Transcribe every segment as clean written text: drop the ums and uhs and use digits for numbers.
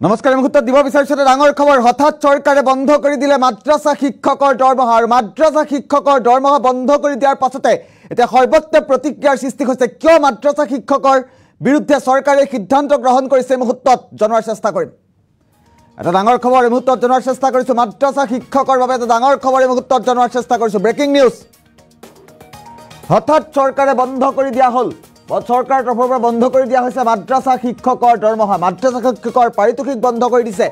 নমস্কাৰ মুহূৰ্তত দিব বিচাৰিছোঁ ডাঙৰ খবৰ হঠাৎ চৰকাৰে বন্ধ কৰি দিলে মাদ্ৰাছা শিক্ষকৰ দৰমহা আৰু মাদ্ৰাছা শিক্ষকৰ দৰমহা বন্ধ কৰি দিয়াৰ পাছতে এতিয়া সৰ্বত্ৰ প্ৰতিক্ৰিয়াৰ সৃষ্টি হৈছে কিয় মাদ্ৰাছা শিক্ষকৰ বিৰুদ্ধে চৰকাৰে সিদ্ধান্ত গ্ৰহণ কৰিছে মুহূৰ্তত জনাৰ চেষ্টা কৰিম এটা ডাঙৰ খবৰ মুহূৰ্তত জনাৰ চেষ্টা কৰিছোঁ মাদ্ৰাছা শিক্ষকৰ বাবে এটা ডাঙৰ খবৰ মুহূৰ্তত জনাৰ চেষ্টা কৰিছোঁ ব্ৰেকিং নিউজ হঠাৎ চৰকাৰে বন্ধ কৰি দিয়া হ'ল চৰকাৰৰ তৰফৰ পৰা বন্ধ কৰি দিয়া হৈছে মাদ্ৰাছা শিক্ষকৰ দৰমহা মাদ্ৰাছা শিক্ষকৰ পাৰিতোষিক বন্ধ কৰি দিছে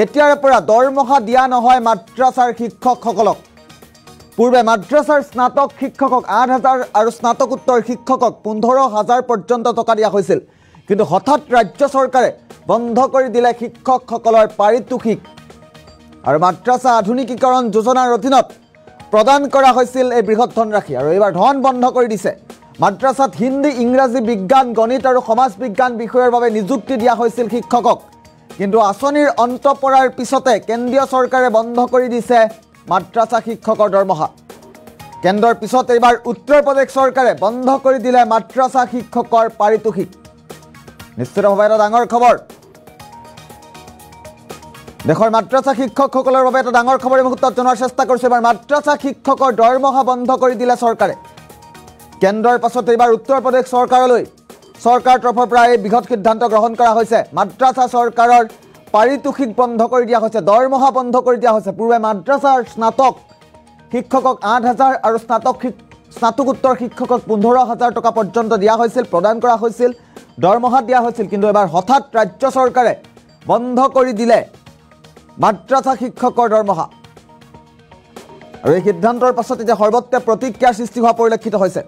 এতিয়াৰ পৰা দৰমহা দিয়া নহয় মাদ্ৰাছাৰ শিক্ষকসকলক পূৰ্বে মাদ্ৰাছাৰ স্নাতক শিক্ষকক ৮,০০০ আৰু স্নাতকোত্তৰ শিক্ষকক ১৫,০০০ পৰ্যন্ত টকা দিয়া হৈছিল কিন্তু হঠাৎ ৰাজ্য চৰকাৰে বন্ধ কৰি দিলে শিক্ষকসকলৰ পাৰিতোষিক আৰু মাদ্ৰাছা আধুনিকীকৰণ যোজনাৰ অধীনত প্ৰদান কৰা হৈছিল এই বৃহৎ ধনৰাশি আৰু এইবাৰ ধন বন্ধ কৰি দিছে মাদ্ৰাছাত হিন্দী ইংৰাজী বিজ্ঞান গণিত আৰু সমাজ বিজ্ঞান বিষয়ৰ বাবে নিযুক্তি দিয়া হৈছিল শিক্ষকক কিন্তু আঁচনিৰ অন্ত পৰাৰ পিছতে কেন্দ্ৰীয় চৰকাৰে বন্ধ কৰি দিছে মাদ্ৰাছা শিক্ষকৰ দৰমহা কেন্দ্ৰৰ পিছত এইবাৰ উত্তৰ প্ৰদেশ চৰকাৰে বন্ধ কৰি দিলে মাদ্ৰাছা শিক্ষকৰ পাৰিতোষিক নিশ্চিতভাৱে এটা ডাঙৰ খবৰ দেশৰ মাদ্ৰাছা শিক্ষকসকলৰ বাবে এটা ডাঙৰ খবৰ মুহূৰ্তত জনাৰ চেষ্টা কৰিছোঁ এবাৰ মাদ্ৰাছা শিক্ষকৰ দৰমহা বন্ধ কৰি দিলে চৰকাৰে কেন্দ্ৰৰ পাছত এইবাৰ উত্তৰ প্ৰদেশ চৰকাৰলৈ চৰকাৰৰ তৰফৰ পৰা এই বৃহৎ সিদ্ধান্ত গ্ৰহণ কৰা হৈছে মাদ্ৰাছা চৰকাৰৰ পাৰিতোষিক বন্ধ কৰি দিয়া হৈছে দৰমহা বন্ধ কৰি দিয়া হৈছে পূৰ্বে মাদ্ৰাছাৰ স্নাতক শিক্ষকক ৮,০০০ আৰু স্নাতকোত্তৰ শিক্ষকক ১৫,০০০ টকা পৰ্যন্ত দিয়া হৈছিল প্ৰদান কৰা হৈছিল দৰমহা দিয়া হৈছিল কিন্তু এবাৰ হঠাৎ ৰাজ্য চৰকাৰে বন্ধ কৰি দিলে মাদ্ৰাছা শিক্ষকৰ দৰমহা আৰু এই সিদ্ধান্তৰ পাছত এতিয়া সৰ্বত্ৰ প্ৰতিক্ৰিয়াৰ সৃষ্টি হোৱা পৰিলক্ষিত হৈছে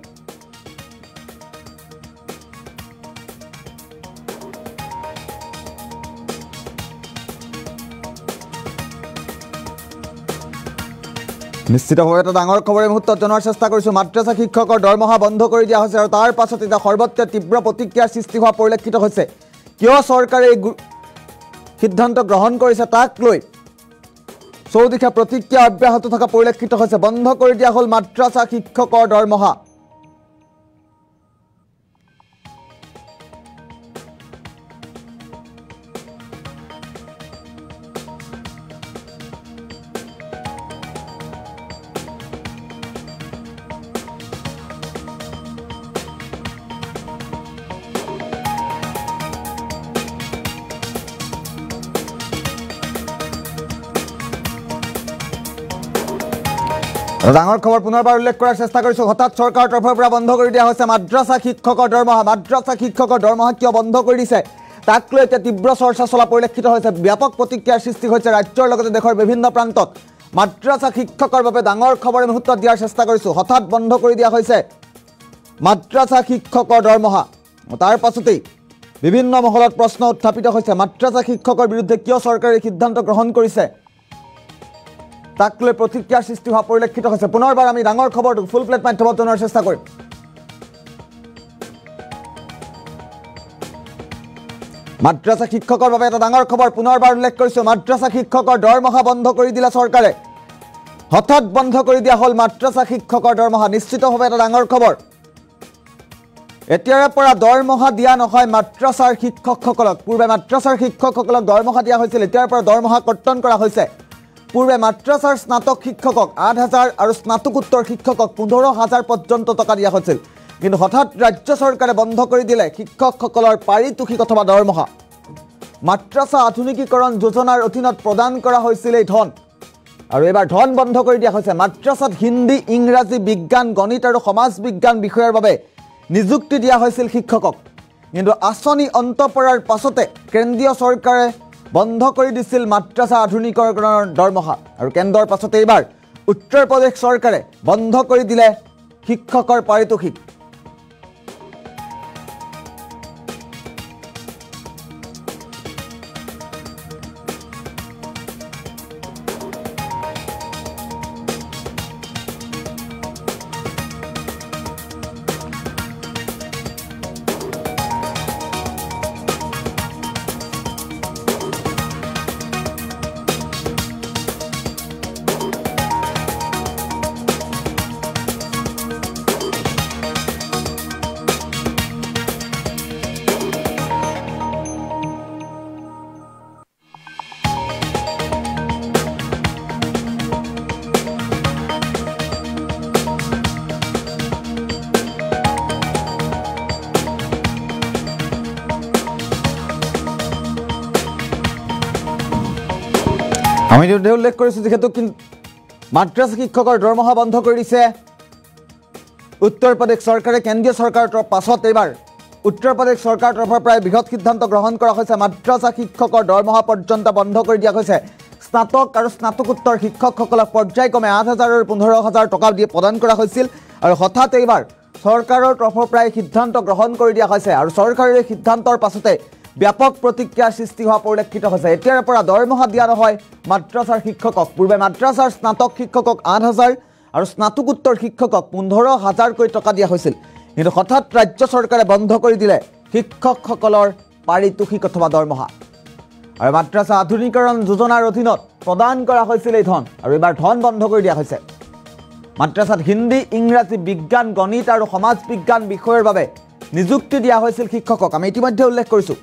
নিশ্চিতভাৱে এটা ডাঙৰ খবৰ মুহূৰ্তত জনাৰ চেষ্টা কৰিছোঁ মাদ্ৰাছা শিক্ষকৰ দৰমহা বন্ধ কৰি দিয়া হৈছে আৰু তাৰ পাছত এতিয়া সৰ্বত্ৰ তীব্ৰ প্ৰতিক্ৰিয়াৰ সৃষ্টি হোৱা পৰিলক্ষিত হৈছে কিয় চৰকাৰে এই সিদ্ধান্ত গ্ৰহণ কৰিছে তাক লৈ চৌদিশে প্ৰতিক্ৰিয়া অব্যাহত থকা পৰিলক্ষিত হৈছে বন্ধ কৰি দিয়া হ'ল মাদ্ৰাছা শিক্ষকৰ দৰমহা ডাঙৰ খবৰ পুনৰবাৰ উল্লেখ কৰাৰ চেষ্টা কৰিছোঁ হঠাৎ চৰকাৰৰ তৰফৰ পৰা বন্ধ কৰি দিয়া হৈছে মাদ্ৰাছা শিক্ষকৰ দৰমহা মাদ্ৰাছা শিক্ষকৰ দৰমহা কিয় বন্ধ কৰি দিছে তাক লৈ এতিয়া তীব্ৰ চৰ্চা চলা পৰিলক্ষিত হৈছে ব্যাপক প্ৰতিক্ৰিয়াৰ সৃষ্টি হৈছে ৰাজ্যৰ লগতে দেশৰ বিভিন্ন প্ৰান্তত মাদ্ৰাছা শিক্ষকৰ বাবে ডাঙৰ খবৰ মুহূৰ্তত দিয়াৰ চেষ্টা কৰিছোঁ হঠাৎ বন্ধ কৰি দিয়া হৈছে মাদ্ৰাছা শিক্ষকৰ দৰমহা তাৰ পাছতেই বিভিন্ন মহলত প্ৰশ্ন উত্থাপিত হৈছে মাদ্ৰাছা শিক্ষকৰ বিৰুদ্ধে কিয় চৰকাৰে সিদ্ধান্ত গ্ৰহণ কৰিছে তাক লৈ প্ৰতিক্ৰিয়াৰ সৃষ্টি হোৱা পৰিলক্ষিত হৈছে পুনৰবাৰ আমি ডাঙৰ খবৰটো ফুল প্লেট মাধ্যমত জনাৰ চেষ্টা কৰিম মাদ্ৰাছা শিক্ষকৰ বাবে এটা ডাঙৰ খবৰ পুনৰবাৰ উল্লেখ কৰিছোঁ মাদ্ৰাছা শিক্ষকৰ দৰমহা বন্ধ কৰি দিলে চৰকাৰে হঠাৎ বন্ধ কৰি দিয়া হ'ল মাদ্ৰাছা শিক্ষকৰ দৰমহা নিশ্চিতভাৱে এটা ডাঙৰ খবৰ এতিয়াৰে পৰা দৰমহা দিয়া নহয় মাদ্ৰাছাৰ শিক্ষকসকলক পূৰ্বে মাদ্ৰাছাৰ শিক্ষকসকলক দৰমহা দিয়া হৈছিল এতিয়াৰ পৰা দৰমহা কৰ্তন কৰা হৈছে পূৰ্বে মাদ্ৰাছাৰ স্নাতক শিক্ষকক ৮,০০০ আৰু স্নাতকোত্তৰ শিক্ষকক ১৫,০০০ পৰ্যন্ত টকা দিয়া হৈছিল কিন্তু হঠাৎ ৰাজ্য চৰকাৰে বন্ধ কৰি দিলে শিক্ষকসকলৰ পাৰিতোষিক অথবা দৰমহা মাদ্ৰাছা আধুনিকীকৰণ যোজনাৰ অধীনত প্ৰদান কৰা হৈছিল এই ধন আৰু এইবাৰ ধন বন্ধ কৰি দিয়া হৈছে মাদ্ৰাছাত হিন্দী ইংৰাজী বিজ্ঞান গণিত আৰু সমাজ বিজ্ঞান বিষয়ৰ বাবে নিযুক্তি দিয়া হৈছিল শিক্ষকক কিন্তু আঁচনি অন্ত পৰাৰ পাছতে কেন্দ্ৰীয় চৰকাৰে বন্ধ কৰি দিছিল মাদ্ৰাছা আধুনিকীকৰণৰ দৰমহা আৰু কেন্দ্ৰৰ পাছতে এইবাৰ উত্তৰ প্ৰদেশ চৰকাৰে বন্ধ কৰি দিলে শিক্ষকৰ পাৰিতোষিক আমি উল্লেখ কৰিছোঁ যিহেতু মাদ্ৰাছা শিক্ষকৰ দৰমহা বন্ধ কৰি দিছে উত্তৰ প্ৰদেশ চৰকাৰে কেন্দ্ৰীয় চৰকাৰৰ পাছত এইবাৰ উত্তৰ প্ৰদেশ চৰকাৰৰ তৰফৰ পৰা বৃহৎ সিদ্ধান্ত গ্ৰহণ কৰা হৈছে মাদ্ৰাছা শিক্ষকৰ দৰমহা পৰ্যন্ত বন্ধ কৰি দিয়া হৈছে স্নাতক আৰু স্নাতকোত্তৰ শিক্ষকসকলক পৰ্যায়ক্ৰমে 8,000 আৰু 15,000 টকা দিয়ে প্ৰদান কৰা হৈছিল আৰু হঠাৎ এইবাৰ চৰকাৰৰ তৰফৰ পৰা সিদ্ধান্ত গ্ৰহণ কৰি দিয়া হৈছে আৰু চৰকাৰৰ এই সিদ্ধান্তৰ পাছতে ব্যাপক প্ৰতিক্ৰিয়াৰ সৃষ্টি হোৱা পৰিলক্ষিত হৈছে এতিয়াৰ পৰা দৰমহা দিয়া নহয় মাদ্ৰাছাৰ শিক্ষকক পূৰ্বে মাদ্ৰাছাৰ স্নাতক শিক্ষকক 8,000 আৰু স্নাতকোত্তৰ শিক্ষকক 15,000কৈ টকা দিয়া হৈছিল কিন্তু হঠাৎ ৰাজ্য চৰকাৰে বন্ধ কৰি দিলে শিক্ষকসকলৰ পাৰিতোষিক অথবা দৰমহা আৰু মাদ্ৰাছা আধুনিকৰণ যোজনাৰ অধীনত প্ৰদান কৰা হৈছিল এই ধন আৰু এইবাৰ ধন বন্ধ কৰি দিয়া হৈছে মাদ্ৰাছাত হিন্দী ইংৰাজী বিজ্ঞান গণিত আৰু সমাজ বিজ্ঞান বিষয়ৰ বাবে নিযুক্তি দিয়া হৈছিল শিক্ষকক আমি ইতিমধ্যে উল্লেখ কৰিছোঁ